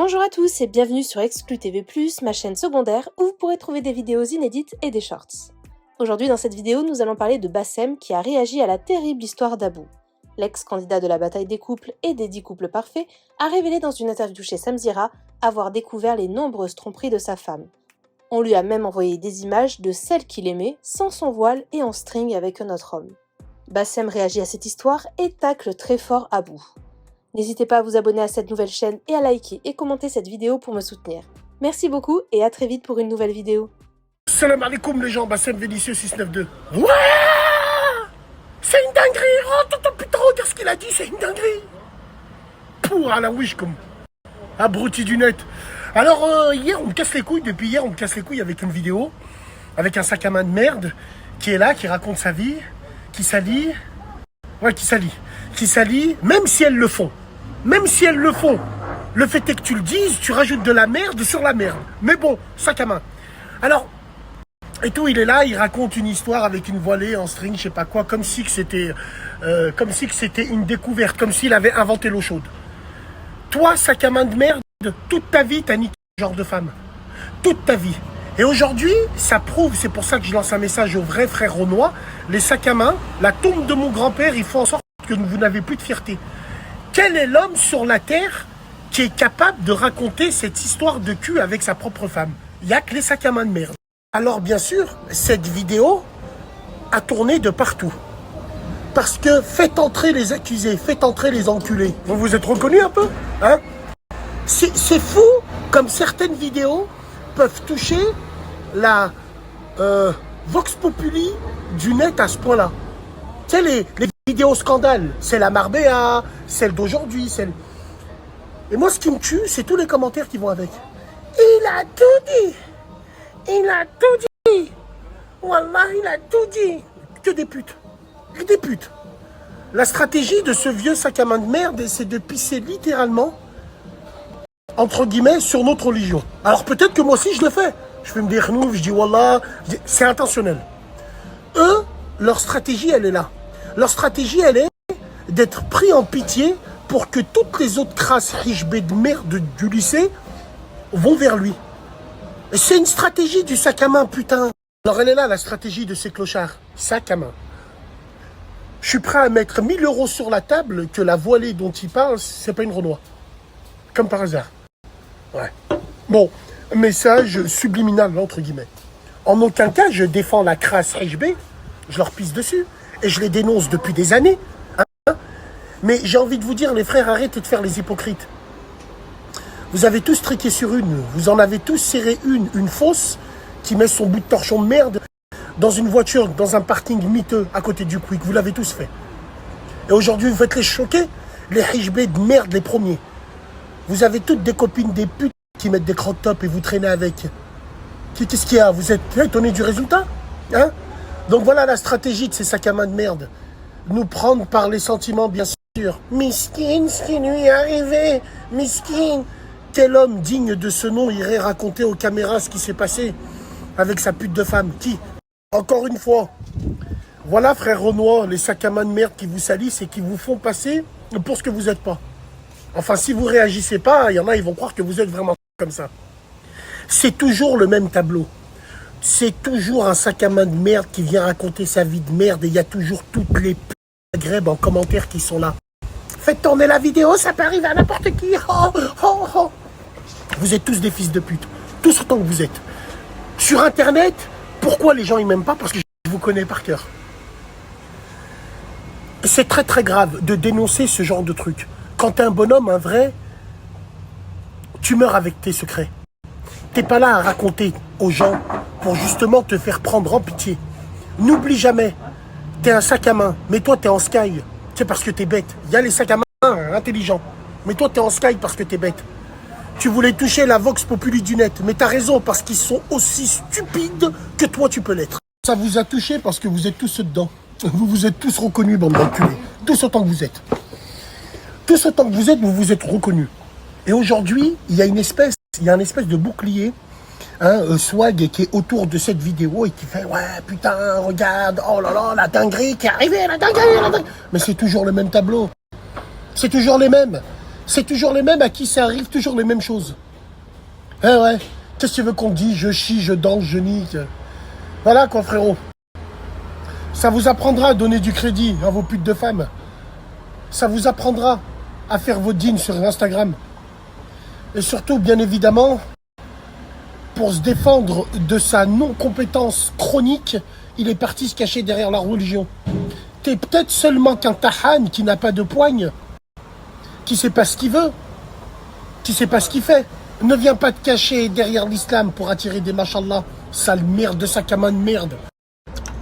Bonjour à tous et bienvenue sur Exclu TV+, ma chaîne secondaire où vous pourrez trouver des vidéos inédites et des shorts. Aujourd'hui dans cette vidéo, nous allons parler de Bassem qui a réagi à la terrible histoire d'Abou. L'ex-candidat de la bataille des couples et des 10 couples parfaits a révélé dans une interview chez Samzira avoir découvert les nombreuses tromperies de sa femme. On lui a même envoyé des images de celle qu'il aimait, sans son voile et en string avec un autre homme. Bassem réagit à cette histoire et tacle très fort Abou. N'hésitez pas à vous abonner à cette nouvelle chaîne et à liker et commenter cette vidéo pour me soutenir. Merci beaucoup et à très vite pour une nouvelle vidéo. Salam alaikum les gens, Bassem Vénitieux 692. Ouais, c'est une dinguerie. Oh putain, regarde ce qu'il a dit, c'est une dinguerie. Pour à la wish comme abruti du net. Alors hier on me casse les couilles, depuis hier on me casse les couilles avec une vidéo, avec un sac à main de merde, qui est là, qui raconte sa vie, qui s'allie. Ouais, qui s'allie, même si elles le font. Même si elles le font. Le fait est que tu le dises, tu rajoutes de la merde sur la merde. Mais bon, sac à main. Alors, et tout, il est là, il raconte une histoire avec une voilée en string, je sais pas quoi, comme si que c'était une découverte, comme s'il avait inventé l'eau chaude. Toi, sac à main de merde, toute ta vie, t'as niqué ce genre de femme. Toute ta vie. Et aujourd'hui, ça prouve, c'est pour ça que je lance un message aux vrais frères renois, les sacs à main, la tombe de mon grand-père, il faut en sorte que vous n'avez plus de fierté. Quel est l'homme sur la terre qui est capable de raconter cette histoire de cul avec sa propre femme? Il n'y a que les sacs à main de merde. Alors bien sûr, cette vidéo a tourné de partout. Parce que faites entrer les accusés, faites entrer les enculés. Vous vous êtes reconnus un peu, hein? C'est fou comme certaines vidéos peuvent toucher la vox populi du net à ce point-là. Tu sais, les vidéos scandales, c'est la Marbella, celle d'aujourd'hui, celle... Et moi, ce qui me tue, c'est tous les commentaires qui vont avec. Il a tout dit. Il a tout dit. Wallah, il a tout dit. Que des putes. Que des putes. La stratégie de ce vieux sac à main de merde, c'est de pisser littéralement, entre guillemets, sur notre religion. Alors peut-être que moi aussi, je le fais. Je fais me dire, nous, je dis Wallah, c'est intentionnel. Eux, leur stratégie, elle est là. Leur stratégie, elle est d'être pris en pitié pour que toutes les autres crasses riches de merde du lycée vont vers lui. C'est une stratégie du sac à main, putain. Alors elle est là, la stratégie de ces clochards. Sac à main. Je suis prêt à mettre 1000 € sur la table que la voilée dont il parle, c'est pas une Renoir. Comme par hasard. Ouais. Bon, message subliminal, entre guillemets. En aucun cas, je défends la crasse HB. Je leur pisse dessus. Et je les dénonce depuis des années. Hein. Mais j'ai envie de vous dire, les frères, arrêtez de faire les hypocrites. Vous avez tous triqué sur une. Vous en avez tous serré une fausse, qui met son bout de torchon de merde dans une voiture, dans un parking miteux à côté du Quick. Vous l'avez tous fait. Et aujourd'hui, vous faites les choquer. Les HB de merde, les premiers. Vous avez toutes des copines, des putes qui mettent des crop-tops et vous traînez avec. Qu'est-ce qu'il y a? Vous êtes étonné du résultat, hein? Donc voilà la stratégie de ces sacs à main de merde. Nous prendre par les sentiments, bien sûr. Miskin, ce qui lui est arrivé. Miskin. Quel homme digne de ce nom irait raconter aux caméras ce qui s'est passé avec sa pute de femme? Qui? Encore une fois. Voilà, frère Renoir, les sacs à main de merde qui vous salissent et qui vous font passer pour ce que vous n'êtes pas. Enfin, si vous réagissez pas, il y en a, ils vont croire que vous êtes vraiment comme ça. C'est toujours le même tableau. C'est toujours un sac à main de merde qui vient raconter sa vie de merde et il y a toujours toutes les grèbes en commentaire qui sont là. Faites tourner la vidéo, ça peut arriver à n'importe qui. Oh, oh, oh. Vous êtes tous des fils de pute. Tous autant que vous êtes. Sur Internet, pourquoi les gens ils m'aiment pas? Parce que je vous connais par cœur. C'est très très grave de dénoncer ce genre de truc. Quand t'es un bonhomme, un vrai, tu meurs avec tes secrets. T'es pas là à raconter aux gens pour justement te faire prendre en pitié. N'oublie jamais, t'es un sac à main, mais toi t'es en sky. C'est parce que t'es bête. Il y a les sacs à main intelligents, mais toi t'es en sky parce que t'es bête. Tu voulais toucher la vox populi du net, mais t'as raison parce qu'ils sont aussi stupides que toi tu peux l'être. Ça vous a touché parce que vous êtes tous dedans. Vous vous êtes tous reconnus, bande d'enculés. Tous autant que vous êtes. Tous autant que vous êtes reconnus. Et aujourd'hui, il y a un espèce de bouclier, swag, qui est autour de cette vidéo et qui fait « Ouais, putain, regarde, oh là là, la dinguerie qui est arrivée, la dinguerie, la dinguerie !» Mais c'est toujours le même tableau. C'est toujours les mêmes. C'est toujours les mêmes à qui ça arrive, toujours les mêmes choses. Hein, ouais. Qu'est-ce que tu veux qu'on dise? Je chie, je danse, je nique. Voilà quoi, frérot. Ça vous apprendra à donner du crédit à vos putes de femmes. Ça vous apprendra à faire vos dînes sur Instagram. Et surtout, bien évidemment, pour se défendre de sa non-compétence chronique, il est parti se cacher derrière la religion. T'es peut-être seulement qu'un tahan qui n'a pas de poigne, qui sait pas ce qu'il veut, qui sait pas ce qu'il fait. Ne viens pas te cacher derrière l'islam pour attirer des machallah, sale merde de sac à main de merde.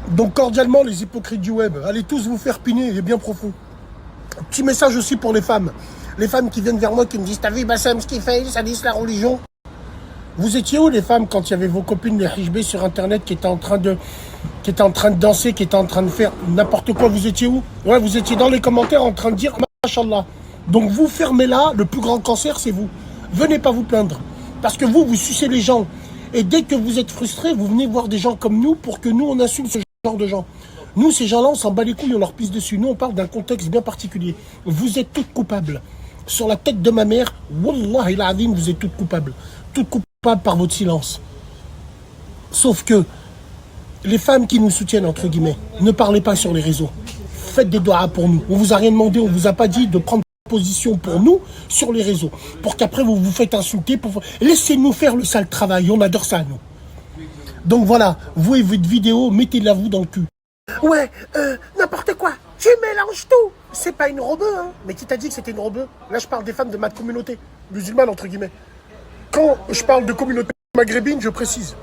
Donc cordialement les hypocrites du web, allez tous vous faire piner, il est bien profond. Petit message aussi pour les femmes. Les femmes qui viennent vers moi qui me disent, t'as vu Bassem ce qu'il fait, ça dit la religion. Vous étiez où les femmes quand il y avait vos copines les hijbés sur internet qui étaient en train de danser, qui étaient en train de faire n'importe quoi, vous étiez où? Ouais, vous étiez dans les commentaires en train de dire machallah. Donc vous fermez là, le plus grand cancer c'est vous. Venez pas vous plaindre. Parce que vous sucez les gens. Et dès que vous êtes frustré, vous venez voir des gens comme nous pour que nous on assume ce genre de gens. Nous, ces gens-là, on s'en bat les couilles, on leur pisse dessus. Nous, on parle d'un contexte bien particulier. Vous êtes toutes coupables. Sur la tête de ma mère, Wallah il azim, vous êtes toutes coupables. Toutes coupables par votre silence. Sauf que les femmes qui nous soutiennent, entre guillemets, ne parlez pas sur les réseaux. Faites des doigts pour nous. On vous a rien demandé, on vous a pas dit de prendre position pour nous sur les réseaux. Pour qu'après, vous vous faites insulter. Laissez-nous faire le sale travail. On adore ça, nous. Donc voilà, vous et votre vidéo, mettez-la vous dans le cul. Ouais, n'importe quoi. Tu mélanges tout. C'est pas une rebeu, hein. Mais qui t'a dit que c'était une rebeu? Là, je parle des femmes de ma communauté musulmane, entre guillemets. Quand je parle de communauté maghrébine, je précise.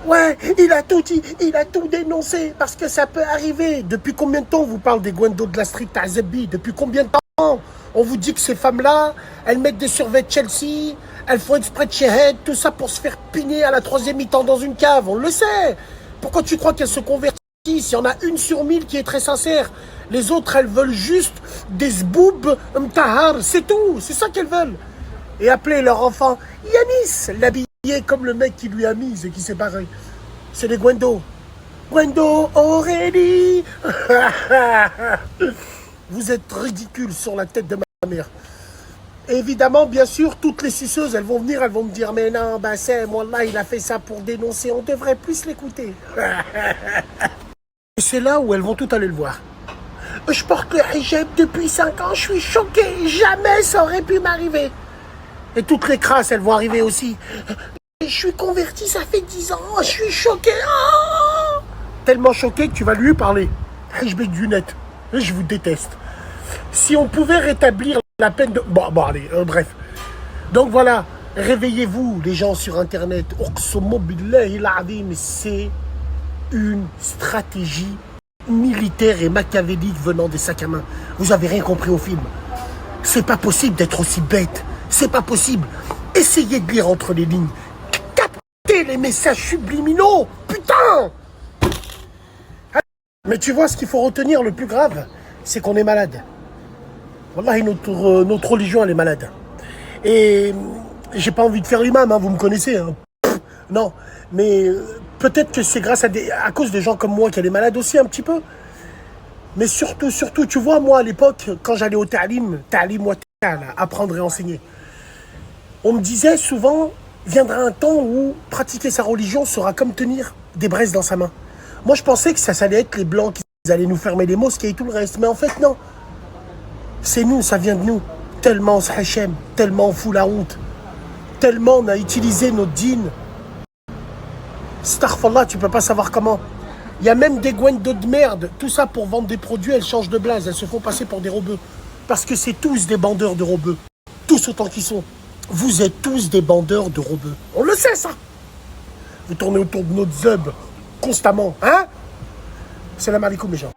Ouais, il a tout dit, il a tout dénoncé, parce que ça peut arriver. Depuis combien de temps on vous parle des Gwendo de la street à Zebbi? Depuis combien de temps on vous dit que ces femmes-là, elles mettent des survêtements Chelsea, elles font exprès de chez tout ça pour se faire piner à la 3e mi-temps dans une cave, on le sait. Pourquoi tu crois qu'elles se convertissent? Il y en a une sur 1000 qui est très sincère. Les autres, elles veulent juste des zboub, mtahar, c'est tout. C'est ça qu'elles veulent. Et appeler leur enfant Yanis, l'habiller comme le mec qui lui a mis et qui s'est barré. C'est les Gwendo. Gwendo Aurélie. Vous êtes ridicules sur la tête de ma mère. Évidemment, bien sûr, toutes les suceuses, elles vont venir, elles vont me dire, mais non, Bassem, Wallah, il a fait ça pour dénoncer, on devrait plus l'écouter. Et c'est là où elles vont toutes aller le voir. Je porte le hijab depuis 5 ans, je suis choquée, jamais ça aurait pu m'arriver. Et toutes les crasses, elles vont arriver aussi. Je suis convertie, ça fait 10 ans, je suis choquée. Oh, tellement choquée que tu vas lui parler. Hijab du net, je vous déteste. Si on pouvait rétablir la peine de... Bon allez, bref. Donc voilà, réveillez-vous les gens sur internet. C'est une stratégie militaire et machiavélique venant des sacs à main. Vous avez rien compris au film. C'est pas possible d'être aussi bête. C'est pas possible. Essayez de lire entre les lignes. Captez les messages subliminaux. Putain! Mais tu vois, ce qu'il faut retenir, le plus grave, c'est qu'on est malade. Wallahi, notre religion, elle est malade. Et j'ai pas envie de faire l'imam, hein, vous me connaissez. Hein. Non, mais peut-être que c'est grâce à cause des gens comme moi qu'elle est malade aussi un petit peu. Mais surtout, tu vois, moi à l'époque, quand j'allais au ta'lim wa ta'ala, apprendre et enseigner, on me disait souvent, viendra un temps où pratiquer sa religion sera comme tenir des braises dans sa main. Moi, je pensais que ça allait être les blancs qui allaient nous fermer les mosquées et tout le reste. Mais en fait, non. C'est nous, ça vient de nous. Tellement on se hachem, tellement on fout la honte, tellement on a utilisé notre dînes. Astaghfirullah, tu peux pas savoir comment. Il y a même des Gwendo de merde, tout ça pour vendre des produits, elles changent de blase, elles se font passer pour des rebeux. Parce que c'est tous des bandeurs de rebeux. Tous autant qu'ils sont. Vous êtes tous des bandeurs de rebeux. On le sait, ça. Vous tournez autour de notre zeb constamment, hein? Salam alaikum, les gens.